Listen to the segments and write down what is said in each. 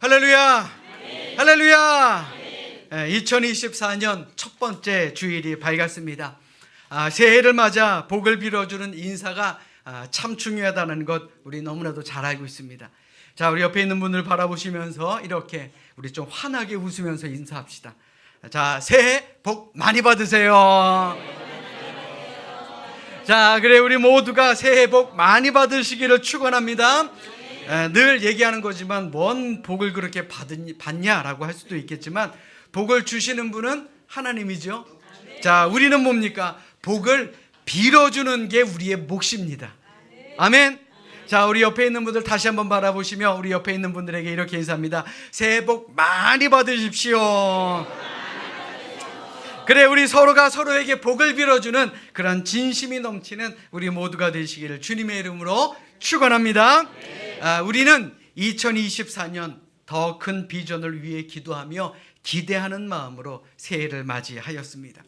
할렐루야! 할렐루야! 2024년 첫 번째 주일이 밝았습니다. 새해를 맞아 복을 빌어주는 인사가 참 중요하다는 것 우리 너무나도 잘 알고 있습니다. 자, 우리 옆에 있는 분을 바라보시면서 이렇게 우리 좀 환하게 웃으면서 인사합시다. 자, 새해 복 많이 받으세요. 자, 그래 우리 모두가 새해 복 많이 받으시기를 축원합니다. 늘 얘기하는 거지만 뭔 복을 그렇게 받냐라고 할 수도 있겠지만 복을 주시는 분은 하나님이죠. 자, 우리는 뭡니까? 복을 빌어주는 게 우리의 몫입니다. 아멘. 자, 우리 옆에 있는 분들 다시 한번 바라보시며 우리 옆에 있는 분들에게 이렇게 인사합니다. 새해 복 많이 받으십시오. 그래, 우리 서로가 서로에게 복을 빌어주는 그런 진심이 넘치는 우리 모두가 되시기를 주님의 이름으로 축원합니다. 우리는 2024년 더 큰 비전을 위해 기도하며 기대하는 마음으로 새해를 맞이하였습니다.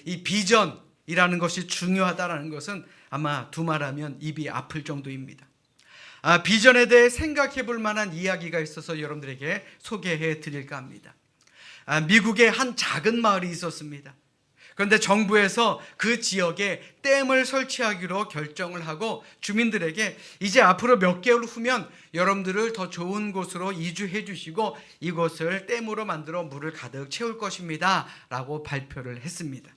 이 비전이라는 것이 중요하다는 것은 아마 두말하면 입이 아플 정도입니다. 비전에 대해 생각해 볼 만한 이야기가 있어서 여러분들에게 소개해 드릴까 합니다. 미국에 한 작은 마을이 있었습니다. 그런데 정부에서 그 지역에 댐을 설치하기로 결정을 하고 주민들에게 이제 앞으로 몇 개월 후면 여러분들을 더 좋은 곳으로 이주해 주시고 이곳을 댐으로 만들어 물을 가득 채울 것입니다 라고 발표를 했습니다.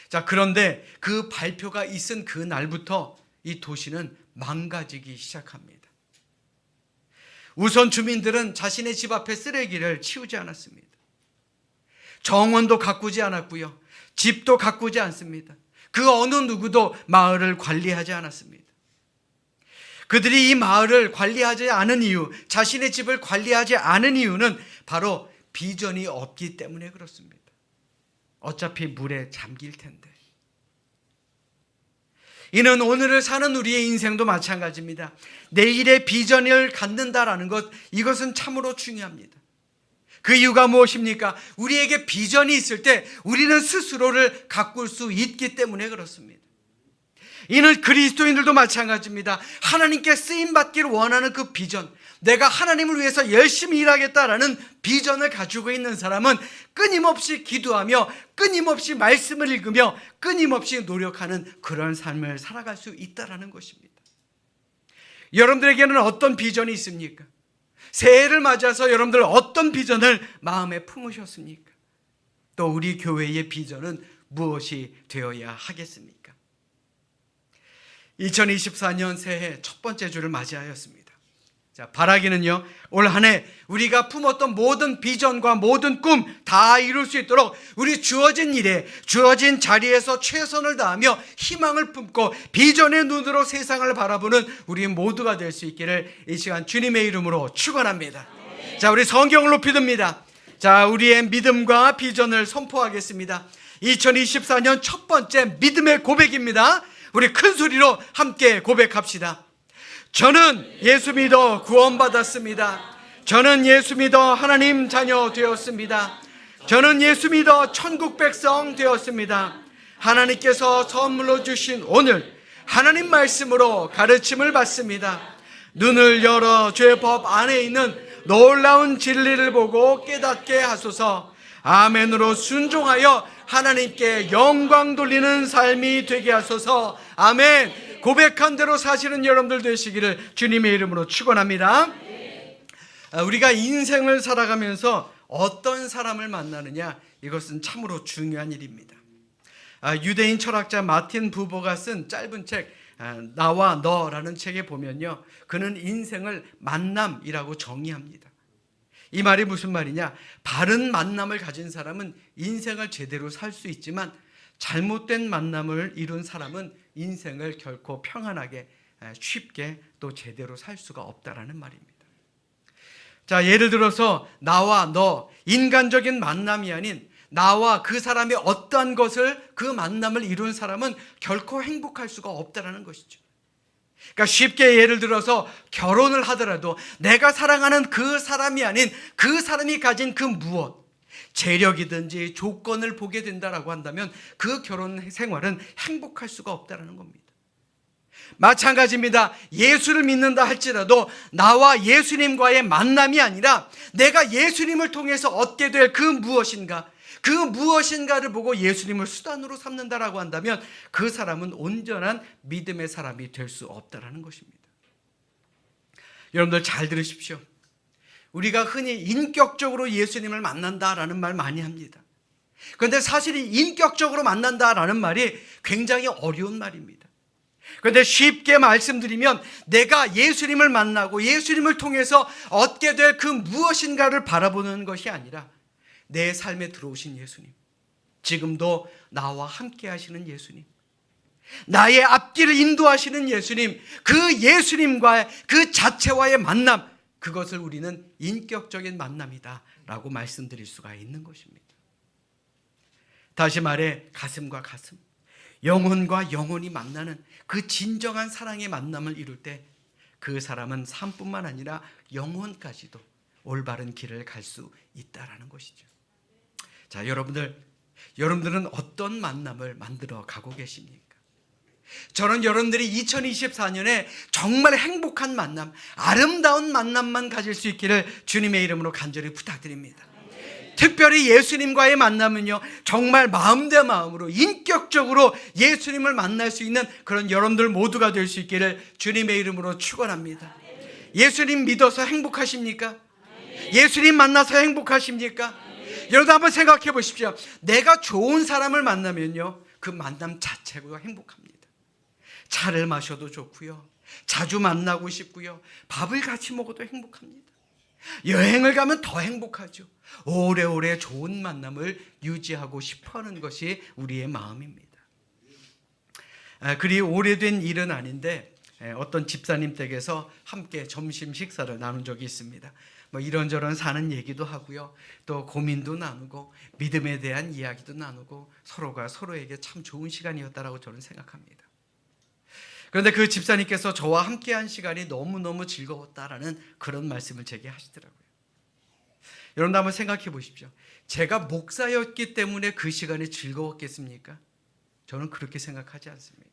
자, 그런데 그 발표가 있은 그 날부터 이 도시는 망가지기 시작합니다. 우선 주민들은 자신의 집 앞에 쓰레기를 치우지 않았습니다. 정원도 가꾸지 않았고요, 집도 가꾸지 않습니다. 그 어느 누구도 마을을 관리하지 않았습니다. 그들이 이 마을을 관리하지 않은 이유, 자신의 집을 관리하지 않은 이유는 바로 비전이 없기 때문에 그렇습니다. 어차피 물에 잠길 텐데. 이는 오늘을 사는 우리의 인생도 마찬가지입니다. 내일의 비전을 갖는다라는 것, 이것은 참으로 중요합니다. 그 이유가 무엇입니까? 우리에게 비전이 있을 때 우리는 스스로를 가꿀 수 있기 때문에 그렇습니다. 이는 그리스도인들도 마찬가지입니다. 하나님께 쓰임받기를 원하는 그 비전, 내가 하나님을 위해서 열심히 일하겠다라는 비전을 가지고 있는 사람은 끊임없이 기도하며 끊임없이 말씀을 읽으며 끊임없이 노력하는 그런 삶을 살아갈 수 있다는 것입니다. 여러분들에게는 어떤 비전이 있습니까? 새해를 맞아서 여러분들 어떤 비전을 마음에 품으셨습니까? 또 우리 교회의 비전은 무엇이 되어야 하겠습니까? 2024년 새해 첫 번째 주를 맞이하였습니다. 자, 바라기는요, 올 한 해 우리가 품었던 모든 비전과 모든 꿈 다 이룰 수 있도록 우리 주어진 일에, 주어진 자리에서 최선을 다하며 희망을 품고 비전의 눈으로 세상을 바라보는 우리 모두가 될 수 있기를 이 시간 주님의 이름으로 축원합니다. 자, 우리 성경을 높이 듭니다. 자, 우리의 믿음과 비전을 선포하겠습니다. 2024년 첫 번째 믿음의 고백입니다. 우리 큰 소리로 함께 고백합시다. 저는 예수 믿어 구원받았습니다. 저는 예수 믿어 하나님 자녀 되었습니다. 저는 예수 믿어 천국 백성 되었습니다. 하나님께서 선물로 주신 오늘 하나님 말씀으로 가르침을 받습니다. 눈을 열어 죄 법 안에 있는 놀라운 진리를 보고 깨닫게 하소서. 아멘으로 순종하여 하나님께 영광 돌리는 삶이 되게 하소서. 아멘. 고백한 대로 사시는 여러분들 되시기를 주님의 이름으로 축원합니다. 우리가 인생을 살아가면서 어떤 사람을 만나느냐, 이것은 참으로 중요한 일입니다. 유대인 철학자 마틴 부버가 쓴 짧은 책 나와 너라는 책에 보면요, 그는 인생을 만남이라고 정의합니다. 이 말이 무슨 말이냐? 바른 만남을 가진 사람은 인생을 제대로 살 수 있지만 잘못된 만남을 이룬 사람은 인생을 결코 평안하게 쉽게 또 제대로 살 수가 없다라는 말입니다. 자, 예를 들어서 나와 너, 인간적인 만남이 아닌 나와 그 사람의 어떠한 것을, 그 만남을 이룬 사람은 결코 행복할 수가 없다라는 것이죠. 그러니까 쉽게 예를 들어서 결혼을 하더라도 내가 사랑하는 그 사람이 아닌 그 사람이 가진 그 무엇, 재력이든지 조건을 보게 된다라고 한다면 그 결혼 생활은 행복할 수가 없다는 겁니다. 마찬가지입니다. 예수를 믿는다 할지라도 나와 예수님과의 만남이 아니라 내가 예수님을 통해서 얻게 될 그 무엇인가를 보고 예수님을 수단으로 삼는다라고 한다면 그 사람은 온전한 믿음의 사람이 될 수 없다라는 것입니다. 여러분들 잘 들으십시오. 우리가 흔히 인격적으로 예수님을 만난다라는 말 많이 합니다. 그런데 사실 이 인격적으로 만난다라는 말이 굉장히 어려운 말입니다. 그런데 쉽게 말씀드리면 내가 예수님을 만나고 예수님을 통해서 얻게 될 그 무엇인가를 바라보는 것이 아니라 내 삶에 들어오신 예수님, 지금도 나와 함께 하시는 예수님, 나의 앞길을 인도하시는 예수님, 그 예수님과 그 자체와의 만남, 그것을 우리는 인격적인 만남이다 라고 말씀드릴 수가 있는 것입니다. 다시 말해 가슴과 가슴, 영혼과 영혼이 만나는 그 진정한 사랑의 만남을 이룰 때 그 사람은 삶뿐만 아니라 영혼까지도 올바른 길을 갈 수 있다라는 것이죠. 자, 여러분들은 어떤 만남을 만들어 가고 계십니까? 저는 여러분들이 2024년에 정말 행복한 만남, 아름다운 만남만 가질 수 있기를 주님의 이름으로 간절히 부탁드립니다. 특별히 예수님과의 만남은요, 정말 마음 대 마음으로 인격적으로 예수님을 만날 수 있는 그런 여러분들 모두가 될 수 있기를 주님의 이름으로 축원합니다. 예수님 믿어서 행복하십니까? 예수님 만나서 행복하십니까? 여러분 한번 생각해 보십시오. 내가 좋은 사람을 만나면요, 그 만남 자체가 행복합니다. 차를 마셔도 좋고요, 자주 만나고 싶고요, 밥을 같이 먹어도 행복합니다. 여행을 가면 더 행복하죠. 오래오래 좋은 만남을 유지하고 싶어하는 것이 우리의 마음입니다. 그리 오래된 일은 아닌데 어떤 집사님 댁에서 함께 점심 식사를 나눈 적이 있습니다. 이런저런 사는 얘기도 하고요, 또 고민도 나누고 믿음에 대한 이야기도 나누고 서로가 서로에게 참 좋은 시간이었다라고 저는 생각합니다. 그런데 그 집사님께서 저와 함께한 시간이 너무너무 즐거웠다라는 그런 말씀을 제게 하시더라고요. 여러분 한번 생각해 보십시오. 제가 목사였기 때문에 그 시간이 즐거웠겠습니까? 저는 그렇게 생각하지 않습니다.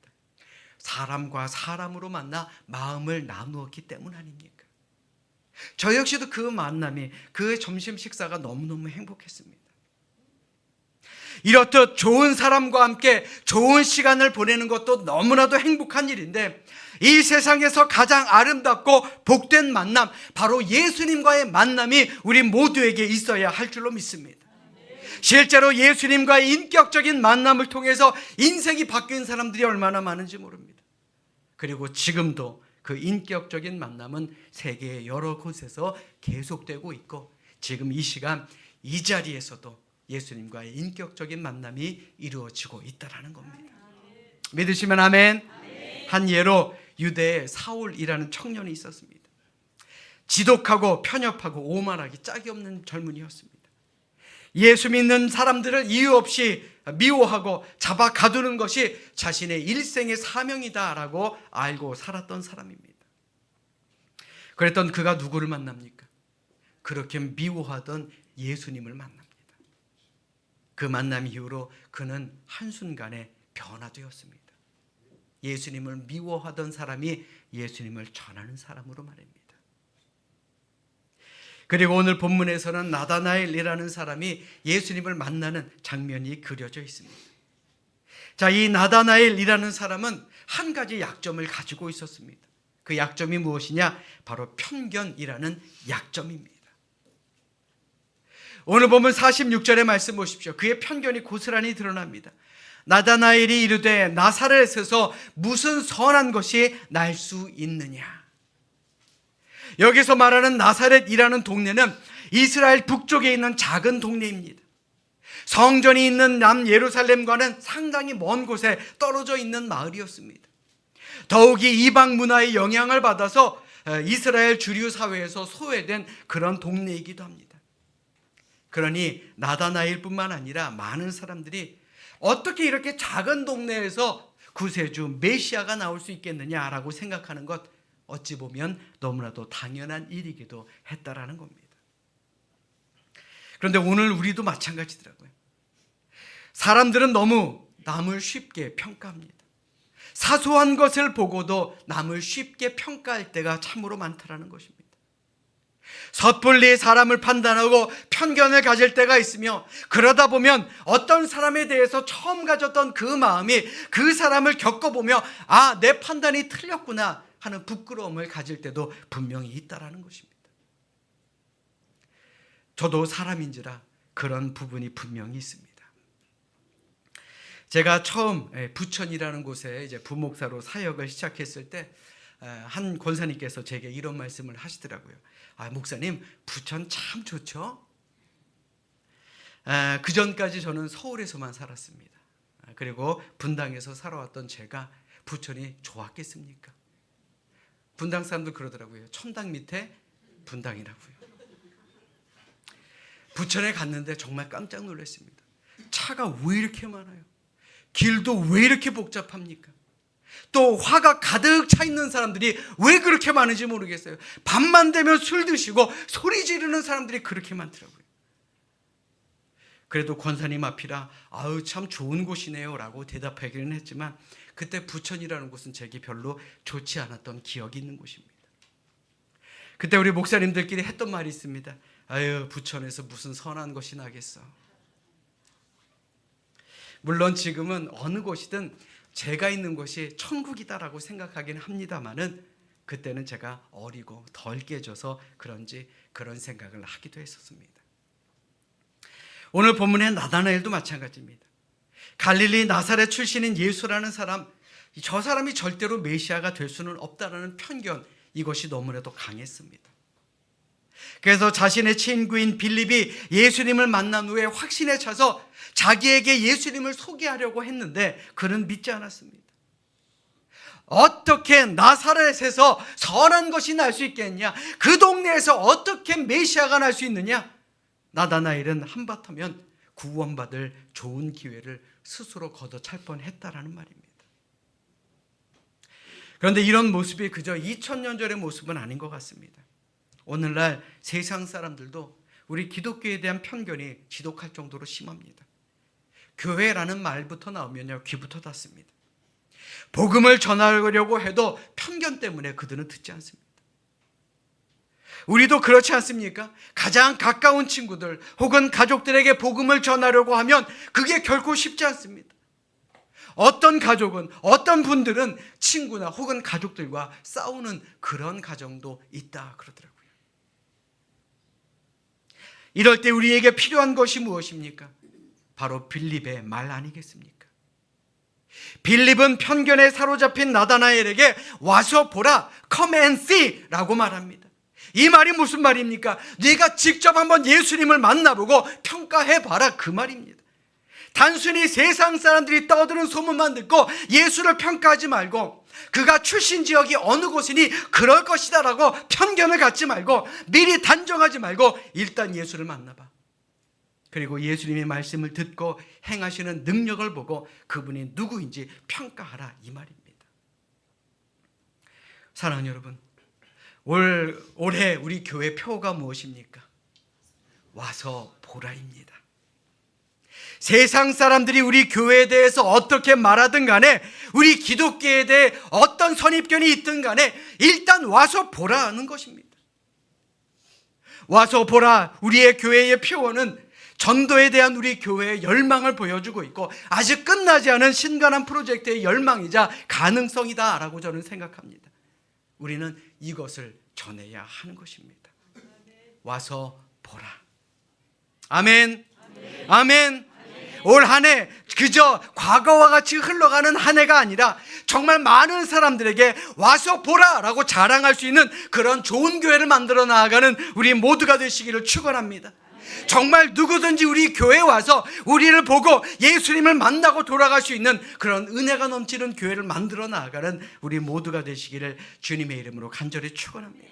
사람과 사람으로 만나 마음을 나누었기 때문 아닙니까? 저 역시도 그 만남이, 그 점심 식사가 너무너무 행복했습니다. 이렇듯 좋은 사람과 함께 좋은 시간을 보내는 것도 너무나도 행복한 일인데, 이 세상에서 가장 아름답고 복된 만남, 바로 예수님과의 만남이 우리 모두에게 있어야 할 줄로 믿습니다. 실제로 예수님과의 인격적인 만남을 통해서 인생이 바뀐 사람들이 얼마나 많은지 모릅니다. 그리고 지금도 그 인격적인 만남은 세계의 여러 곳에서 계속되고 있고, 지금 이 시간 이 자리에서도 예수님과의 인격적인 만남이 이루어지고 있다는 겁니다. 믿으시면 아멘. 한 예로 유대에 사울이라는 청년이 있었습니다. 지독하고 편협하고 오만하기 짝이 없는 젊은이였습니다. 예수 믿는 사람들을 이유 없이 미워하고 잡아 가두는 것이 자신의 일생의 사명이다라고 알고 살았던 사람입니다. 그랬던 그가 누구를 만납니까? 그렇게 미워하던 예수님을 만납니다. 그 만남 이후로 그는 한순간에 변화되었습니다. 예수님을 미워하던 사람이 예수님을 전하는 사람으로 말입니다. 그리고 오늘 본문에서는 나다나엘이라는 사람이 예수님을 만나는 장면이 그려져 있습니다. 자, 이 나다나엘이라는 사람은 한 가지 약점을 가지고 있었습니다. 그 약점이 무엇이냐? 바로 편견이라는 약점입니다. 오늘 보면 46절의 말씀 보십시오. 그의 편견이 고스란히 드러납니다. 나다나엘이 이르되 나사렛에서 무슨 선한 것이 날 수 있느냐. 여기서 말하는 나사렛이라는 동네는 이스라엘 북쪽에 있는 작은 동네입니다. 성전이 있는 남 예루살렘과는 상당히 먼 곳에 떨어져 있는 마을이었습니다. 더욱이 이방 문화의 영향을 받아서 이스라엘 주류 사회에서 소외된 그런 동네이기도 합니다. 그러니 나다나엘뿐만 아니라 많은 사람들이 어떻게 이렇게 작은 동네에서 구세주 메시아가 나올 수 있겠느냐라고 생각하는 것, 어찌 보면 너무나도 당연한 일이기도 했다라는 겁니다. 그런데 오늘 우리도 마찬가지더라고요. 사람들은 너무 남을 쉽게 평가합니다. 사소한 것을 보고도 남을 쉽게 평가할 때가 참으로 많다라는 것입니다. 섣불리 사람을 판단하고 편견을 가질 때가 있으며, 그러다 보면 어떤 사람에 대해서 처음 가졌던 그 마음이 그 사람을 겪어보며 아, 내 판단이 틀렸구나 하는 부끄러움을 가질 때도 분명히 있다라는 것입니다. 저도 사람인지라 그런 부분이 분명히 있습니다. 제가 처음 부천이라는 곳에 이제 부목사로 사역을 시작했을 때 한 권사님께서 제게 이런 말씀을 하시더라고요. 아, 목사님, 부천 참 좋죠? 그 전까지 저는 서울에서만 살았습니다. 그리고 분당에서 살아왔던 제가 부천이 좋았겠습니까? 분당 사람들 그러더라고요. 천당 밑에 분당이라고요. 부천에 갔는데 정말 깜짝 놀랐습니다. 차가 왜 이렇게 많아요? 길도 왜 이렇게 복잡합니까? 또 화가 가득 차 있는 사람들이 왜 그렇게 많은지 모르겠어요. 밤만 되면 술 드시고 소리 지르는 사람들이 그렇게 많더라고요. 그래도 권사님 앞이라 아유 참 좋은 곳이네요 라고 대답하기는 했지만, 그때 부천이라는 곳은 제게 별로 좋지 않았던 기억이 있는 곳입니다. 그때 우리 목사님들끼리 했던 말이 있습니다. 아유, 부천에서 무슨 선한 것이 나겠어. 물론 지금은 어느 곳이든 제가 있는 곳이 천국이다라고 생각하긴 합니다만은, 그때는 제가 어리고 덜 깨져서 그런지 그런 생각을 하기도 했었습니다. 오늘 본문의 나다나엘도 마찬가지입니다. 갈릴리 나사렛 출신인 예수라는 사람, 저 사람이 절대로 메시아가 될 수는 없다라는 편견, 이것이 너무나도 강했습니다. 그래서 자신의 친구인 빌립이 예수님을 만난 후에 확신에 차서 자기에게 예수님을 소개하려고 했는데 그는 믿지 않았습니다. 어떻게 나사렛에서 선한 것이 날 수 있겠냐? 그 동네에서 어떻게 메시아가 날 수 있느냐? 나다나엘은 한바탕면 구원받을 좋은 기회를 스스로 걷어찰 뻔했다라는 말입니다. 그런데 이런 모습이 그저 2000년 전의 모습은 아닌 것 같습니다. 오늘날 세상 사람들도 우리 기독교에 대한 편견이 지독할 정도로 심합니다. 교회라는 말부터 나오면요, 귀부터 닫습니다. 복음을 전하려고 해도 편견 때문에 그들은 듣지 않습니다. 우리도 그렇지 않습니까? 가장 가까운 친구들 혹은 가족들에게 복음을 전하려고 하면 그게 결코 쉽지 않습니다. 어떤 가족은, 어떤 분들은 친구나 혹은 가족들과 싸우는 그런 가정도 있다 그러더라고요. 이럴 때 우리에게 필요한 것이 무엇입니까? 바로 빌립의 말 아니겠습니까? 빌립은 편견에 사로잡힌 나다나엘에게 와서 보라, come and see 라고 말합니다. 이 말이 무슨 말입니까? 네가 직접 한번 예수님을 만나보고 평가해봐라, 그 말입니다. 단순히 세상 사람들이 떠드는 소문만 듣고 예수를 평가하지 말고, 그가 출신 지역이 어느 곳이니 그럴 것이다 라고 편견을 갖지 말고, 미리 단정하지 말고 일단 예수를 만나봐. 그리고 예수님의 말씀을 듣고 행하시는 능력을 보고 그분이 누구인지 평가하라, 이 말입니다. 사랑하는 여러분, 올해 우리 교회 표어가 무엇입니까? 와서 보라입니다. 세상 사람들이 우리 교회에 대해서 어떻게 말하든 간에, 우리 기독교에 대해 어떤 선입견이 있든 간에 일단 와서 보라는 것입니다. 와서 보라, 우리의 교회의 표어는 전도에 대한 우리 교회의 열망을 보여주고 있고, 아직 끝나지 않은 신관한 프로젝트의 열망이자 가능성이다라고 저는 생각합니다. 우리는 이것을 전해야 하는 것입니다. 와서 보라. 아멘. 아멘. 올 한 해 그저 과거와 같이 흘러가는 한 해가 아니라 정말 많은 사람들에게 와서 보라라고 자랑할 수 있는 그런 좋은 교회를 만들어 나아가는 우리 모두가 되시기를 축원합니다. 정말 누구든지 우리 교회에 와서 우리를 보고 예수님을 만나고 돌아갈 수 있는 그런 은혜가 넘치는 교회를 만들어 나아가는 우리 모두가 되시기를 주님의 이름으로 간절히 축원합니다.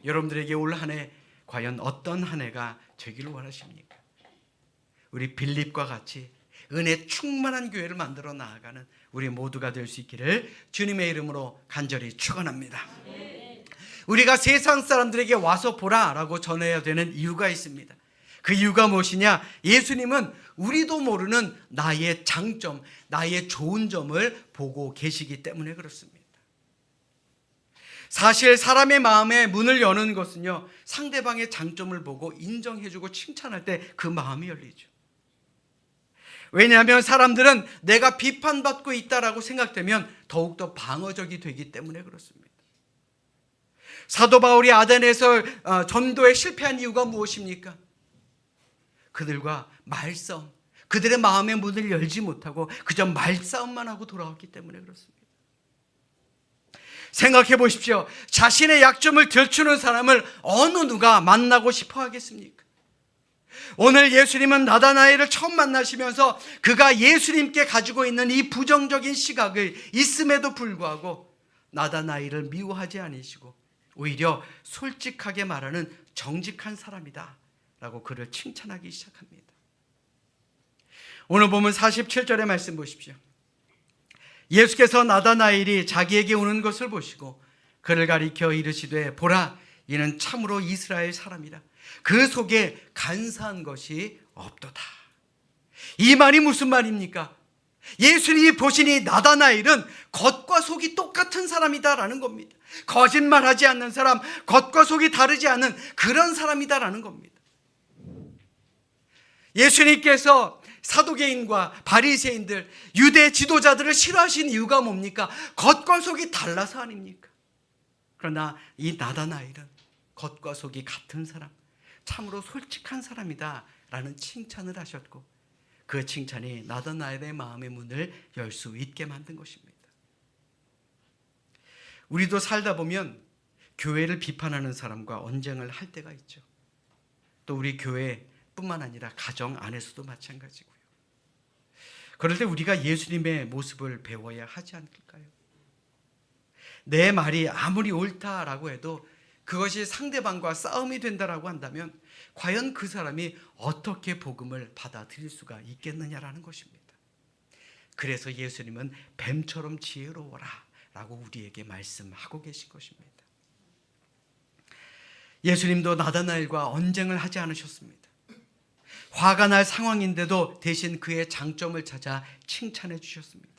여러분들에게 올 한 해 과연 어떤 한 해가 되기를 원하십니까? 우리 빌립과 같이 은혜 충만한 교회를 만들어 나아가는 우리 모두가 될 수 있기를 주님의 이름으로 간절히 축원합니다. 우리가 세상 사람들에게 와서 보라라고 전해야 되는 이유가 있습니다. 그 이유가 무엇이냐? 예수님은 우리도 모르는 나의 장점, 나의 좋은 점을 보고 계시기 때문에 그렇습니다. 사실 사람의 마음에 문을 여는 것은요, 상대방의 장점을 보고 인정해주고 칭찬할 때 그 마음이 열리죠. 왜냐하면 사람들은 내가 비판받고 있다라고 생각되면 더욱더 방어적이 되기 때문에 그렇습니다. 사도 바울이 아덴에서 전도에 실패한 이유가 무엇입니까? 그들과 말싸움, 그들의 마음의 문을 열지 못하고 그저 말싸움만 하고 돌아왔기 때문에 그렇습니다. 생각해 보십시오. 자신의 약점을 들추는 사람을 어느 누가 만나고 싶어 하겠습니까? 오늘 예수님은 나다나엘을 처음 만나시면서 그가 예수님께 가지고 있는 이 부정적인 시각을 있음에도 불구하고 나다나엘을 미워하지 않으시고 오히려 솔직하게 말하는 정직한 사람이다 라고 그를 칭찬하기 시작합니다. 오늘 보면 47절의 말씀 보십시오. 예수께서 나다나엘이 자기에게 오는 것을 보시고 그를 가리켜 이르시되 보라, 이는 참으로 이스라엘 사람이라. 그 속에 간사한 것이 없도다. 이 말이 무슨 말입니까? 예수님이 보시니 나다나엘은 겉과 속이 똑같은 사람이다라는 겁니다. 거짓말하지 않는 사람, 겉과 속이 다르지 않은 그런 사람이다라는 겁니다. 예수님께서 사두개인과 바리새인들, 유대 지도자들을 싫어하신 이유가 뭡니까? 겉과 속이 달라서 아닙니까? 그러나 이 나다나엘은 겉과 속이 같은 사람, 참으로 솔직한 사람이다 라는 칭찬을 하셨고 그 칭찬이 나다나엘의 마음의 문을 열 수 있게 만든 것입니다. 우리도 살다 보면 교회를 비판하는 사람과 언쟁을 할 때가 있죠. 또 우리 교회뿐만 아니라 가정 안에서도 마찬가지고요. 그럴 때 우리가 예수님의 모습을 배워야 하지 않을까요? 내 말이 아무리 옳다라고 해도 그것이 상대방과 싸움이 된다라고 한다면 과연 그 사람이 어떻게 복음을 받아들일 수가 있겠느냐라는 것입니다. 그래서 예수님은 뱀처럼 지혜로워라 라고 우리에게 말씀하고 계신 것입니다. 예수님도 나다나엘과 언쟁을 하지 않으셨습니다. 화가 날 상황인데도 대신 그의 장점을 찾아 칭찬해 주셨습니다.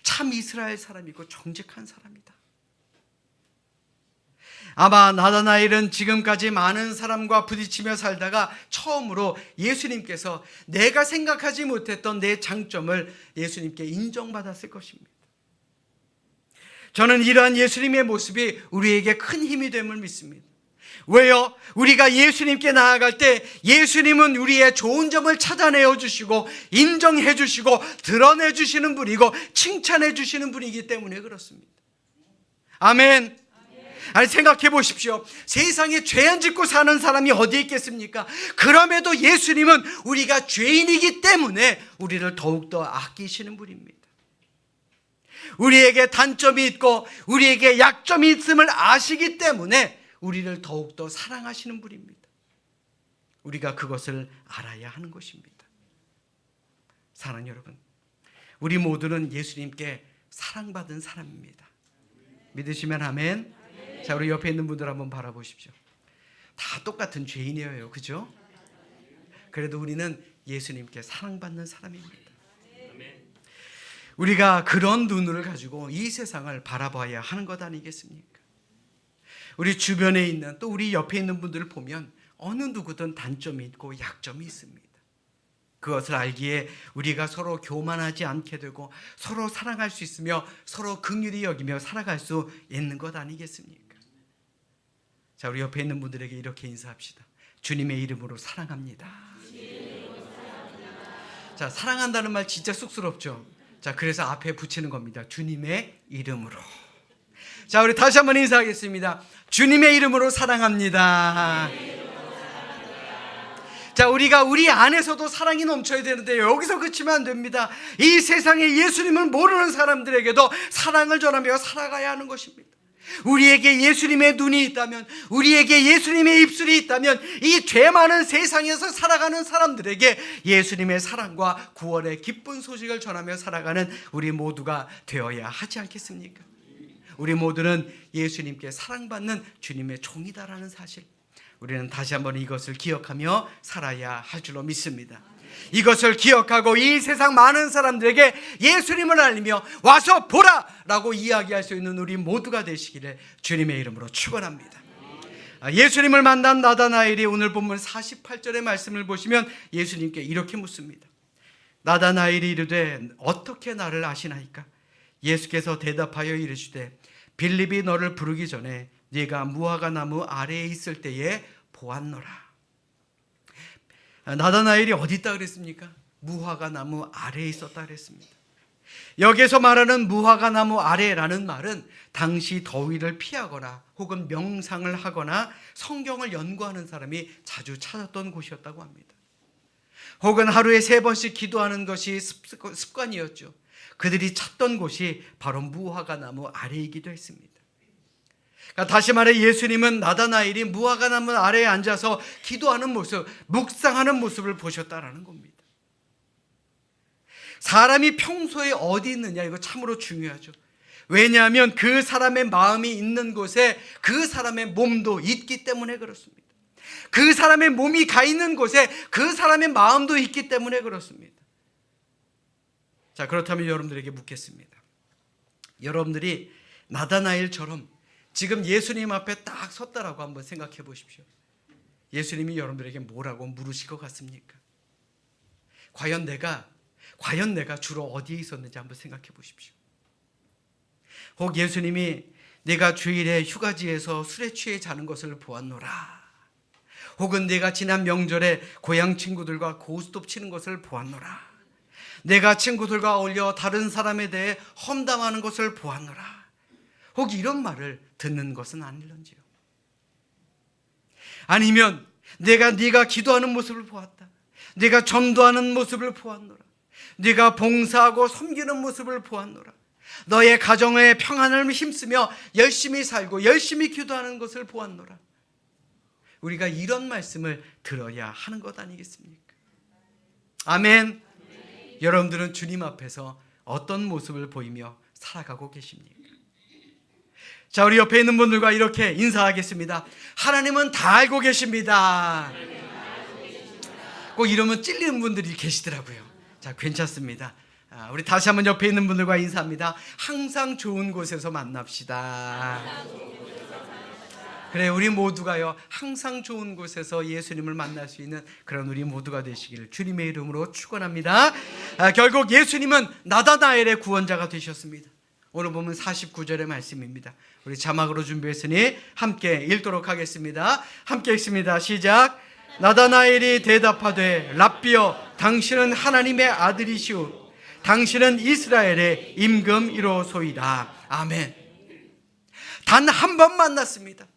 참 이스라엘 사람이고 정직한 사람이다. 아마 나다나엘은 지금까지 많은 사람과 부딪히며 살다가 처음으로 예수님께서 내가 생각하지 못했던 내 장점을 예수님께 인정받았을 것입니다. 저는 이러한 예수님의 모습이 우리에게 큰 힘이 됨을 믿습니다. 왜요? 우리가 예수님께 나아갈 때 예수님은 우리의 좋은 점을 찾아내어 주시고 인정해 주시고 드러내 주시는 분이고 칭찬해 주시는 분이기 때문에 그렇습니다. 아멘. 아니, 생각해 보십시오. 세상에 죄 안 짓고 사는 사람이 어디 있겠습니까? 그럼에도 예수님은 우리가 죄인이기 때문에 우리를 더욱더 아끼시는 분입니다. 우리에게 단점이 있고 우리에게 약점이 있음을 아시기 때문에 우리를 더욱더 사랑하시는 분입니다. 우리가 그것을 알아야 하는 것입니다. 사랑하는 여러분, 우리 모두는 예수님께 사랑받은 사람입니다. 믿으시면 아멘. 자, 우리 옆에 있는 분들 한번 바라보십시오. 다 똑같은 죄인이에요, 그죠? 그래도 우리는 예수님께 사랑받는 사람입니다. 우리가 그런 눈을 가지고 이 세상을 바라봐야 하는 것 아니겠습니까? 우리 주변에 있는 또 우리 옆에 있는 분들을 보면 어느 누구든 단점이 있고 약점이 있습니다. 그것을 알기에 우리가 서로 교만하지 않게 되고 서로 사랑할 수 있으며 서로 긍휼히 여기며 살아갈 수 있는 것 아니겠습니까? 자, 우리 옆에 있는 분들에게 이렇게 인사합시다. 주님의 이름으로 사랑합니다. 자, 사랑한다는 말 진짜 쑥스럽죠? 자, 그래서 앞에 붙이는 겁니다. 주님의 이름으로. 자, 우리 다시 한번 인사하겠습니다. 주님의 이름으로 사랑합니다. 자, 우리가 우리 안에서도 사랑이 넘쳐야 되는데 여기서 그치면 안 됩니다. 이 세상에 예수님을 모르는 사람들에게도 사랑을 전하며 살아가야 하는 것입니다. 우리에게 예수님의 눈이 있다면, 우리에게 예수님의 입술이 있다면 이 죄 많은 세상에서 살아가는 사람들에게 예수님의 사랑과 구원의 기쁜 소식을 전하며 살아가는 우리 모두가 되어야 하지 않겠습니까? 우리 모두는 예수님께 사랑받는 주님의 종이다라는 사실, 우리는 다시 한번 이것을 기억하며 살아야 할 줄로 믿습니다. 이것을 기억하고 이 세상 많은 사람들에게 예수님을 알리며 와서 보라! 라고 이야기할 수 있는 우리 모두가 되시기를 주님의 이름으로 축원합니다. 예수님을 만난 나다나엘이 오늘 본문 48절의 말씀을 보시면 예수님께 이렇게 묻습니다. 나다나엘이 이르되 어떻게 나를 아시나이까? 예수께서 대답하여 이르시되 빌립이 너를 부르기 전에 네가 무화과 나무 아래에 있을 때에 보았노라. 나다나엘이 어디 있다 그랬습니까? 무화과 나무 아래에 있었다 그랬습니다. 여기에서 말하는 무화과 나무 아래라는 말은 당시 더위를 피하거나 혹은 명상을 하거나 성경을 연구하는 사람이 자주 찾았던 곳이었다고 합니다. 혹은 하루에 3번씩 기도하는 것이 습관이었죠. 그들이 찾던 곳이 바로 무화과 나무 아래이기도 했습니다. 그러니까 다시 말해 예수님은 나다나엘이 무화과 나무 아래에 앉아서 기도하는 모습, 묵상하는 모습을 보셨다라는 겁니다. 사람이 평소에 어디 있느냐, 이거 참으로 중요하죠. 왜냐하면 그 사람의 마음이 있는 곳에 그 사람의 몸도 있기 때문에 그렇습니다. 그 사람의 몸이 가 있는 곳에 그 사람의 마음도 있기 때문에 그렇습니다. 자, 그렇다면 여러분들에게 묻겠습니다. 여러분들이 나다나엘처럼 지금 예수님 앞에 딱 섰다라고 한번 생각해 보십시오. 예수님이 여러분들에게 뭐라고 물으실 것 같습니까? 과연 내가 주로 어디에 있었는지 한번 생각해 보십시오. 혹 예수님이 내가 주일에 휴가지에서 술에 취해 자는 것을 보았노라. 혹은 내가 지난 명절에 고향 친구들과 고스톱 치는 것을 보았노라. 내가 친구들과 어울려 다른 사람에 대해 험담하는 것을 보았노라. 혹 이런 말을 듣는 것은 아닐런지요. 아니면 네가 기도하는 모습을 보았다. 네가 전도하는 모습을 보았노라. 네가 봉사하고 섬기는 모습을 보았노라. 너의 가정의 평안을 힘쓰며 열심히 살고 열심히 기도하는 것을 보았노라. 우리가 이런 말씀을 들어야 하는 것 아니겠습니까? 아멘. 여러분들은 주님 앞에서 어떤 모습을 보이며 살아가고 계십니까? 자, 우리 옆에 있는 분들과 이렇게 인사하겠습니다. 하나님은 다 알고 계십니다. 꼭 이러면 찔리는 분들이 계시더라고요. 자, 괜찮습니다. 우리 다시 한번 옆에 있는 분들과 인사합니다. 항상 좋은 곳에서 만납시다. 그래, 우리 모두가요, 항상 좋은 곳에서 예수님을 만날 수 있는 그런 우리 모두가 되시기를 주님의 이름으로 축원합니다. 결국 예수님은 나다나엘의 구원자가 되셨습니다. 오늘 보면 49절의 말씀입니다. 우리 자막으로 준비했으니 함께 읽도록 하겠습니다. 함께 읽습니다. 시작. 나다나엘이 대답하되 랍비여, 당신은 하나님의 아들이시오. 당신은 이스라엘의 임금이로소이다. 아멘. 단 한 번 만났습니다.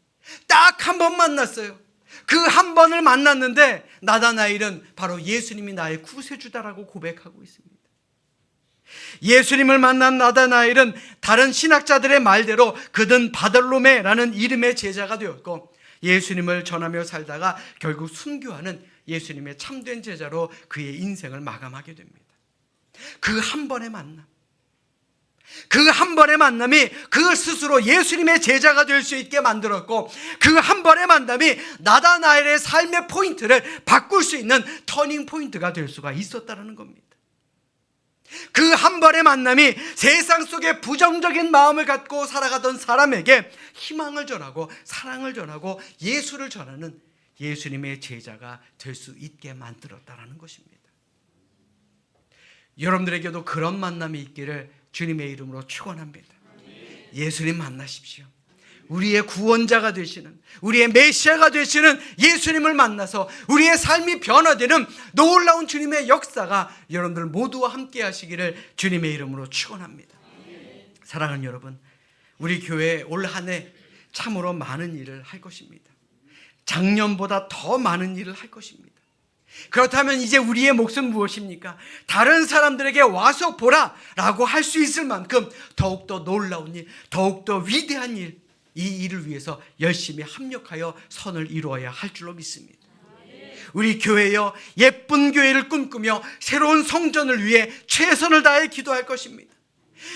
딱 한 번 만났어요. 그 한 번을 만났는데 나다나엘은 바로 예수님이 나의 구세주다라고 고백하고 있습니다. 예수님을 만난 나다나엘은 다른 신학자들의 말대로 그는 바들로메라는 이름의 제자가 되었고, 예수님을 전하며 살다가 결국 순교하는 예수님의 참된 제자로 그의 인생을 마감하게 됩니다. 그 한 번의 만남, 그 한 번의 만남이 그 스스로 예수님의 제자가 될 수 있게 만들었고, 그 한 번의 만남이 나다나엘의 삶의 포인트를 바꿀 수 있는 터닝 포인트가 될 수가 있었다는 겁니다. 그 한 번의 만남이 세상 속에 부정적인 마음을 갖고 살아가던 사람에게 희망을 전하고 사랑을 전하고 예수를 전하는 예수님의 제자가 될 수 있게 만들었다는 것입니다. 여러분들에게도 그런 만남이 있기를 주님의 이름으로 축원합니다. 예수님 만나십시오. 우리의 구원자가 되시는, 우리의 메시아가 되시는 예수님을 만나서 우리의 삶이 변화되는 놀라운 주님의 역사가 여러분들 모두와 함께 하시기를 주님의 이름으로 축원합니다. 사랑하는 여러분, 우리 교회에 올 한 해 참으로 많은 일을 할 것입니다. 작년보다 더 많은 일을 할 것입니다. 그렇다면 이제 우리의 몫은 무엇입니까? 다른 사람들에게 와서 보라 라고 할 수 있을 만큼 더욱더 놀라운 일, 더욱더 위대한 일, 이 일을 위해서 열심히 합력하여 선을 이루어야 할 줄로 믿습니다. 우리 교회여, 예쁜 교회를 꿈꾸며 새로운 성전을 위해 최선을 다해 기도할 것입니다.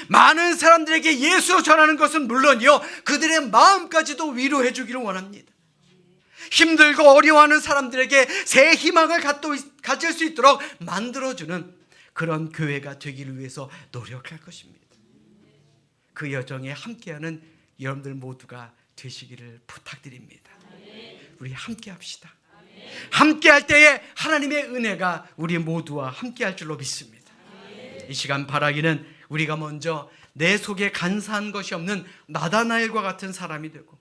많은 사람들에게 예수 전하는 것은 물론이요, 그들의 마음까지도 위로해 주기를 원합니다. 힘들고 어려워하는 사람들에게 새 희망을 가질 수 있도록 만들어주는 그런 교회가 되기를 위해서 노력할 것입니다. 그 여정에 함께하는 여러분들 모두가 되시기를 부탁드립니다. 우리 함께 합시다. 함께 할 때에 하나님의 은혜가 우리 모두와 함께 할 줄로 믿습니다. 이 시간 바라기는 우리가 먼저 내 속에 간사한 것이 없는 나다나엘과 같은 사람이 되고,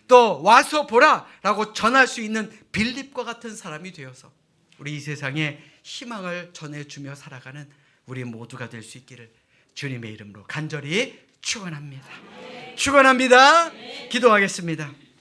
또 와서 보라 라고 전할 수 있는 빌립과 같은 사람이 되어서 우리 이 세상에 희망을 전해주며 살아가는 우리 모두가 될 수 있기를 주님의 이름으로 간절히 축원합니다. 축원합니다. 기도하겠습니다.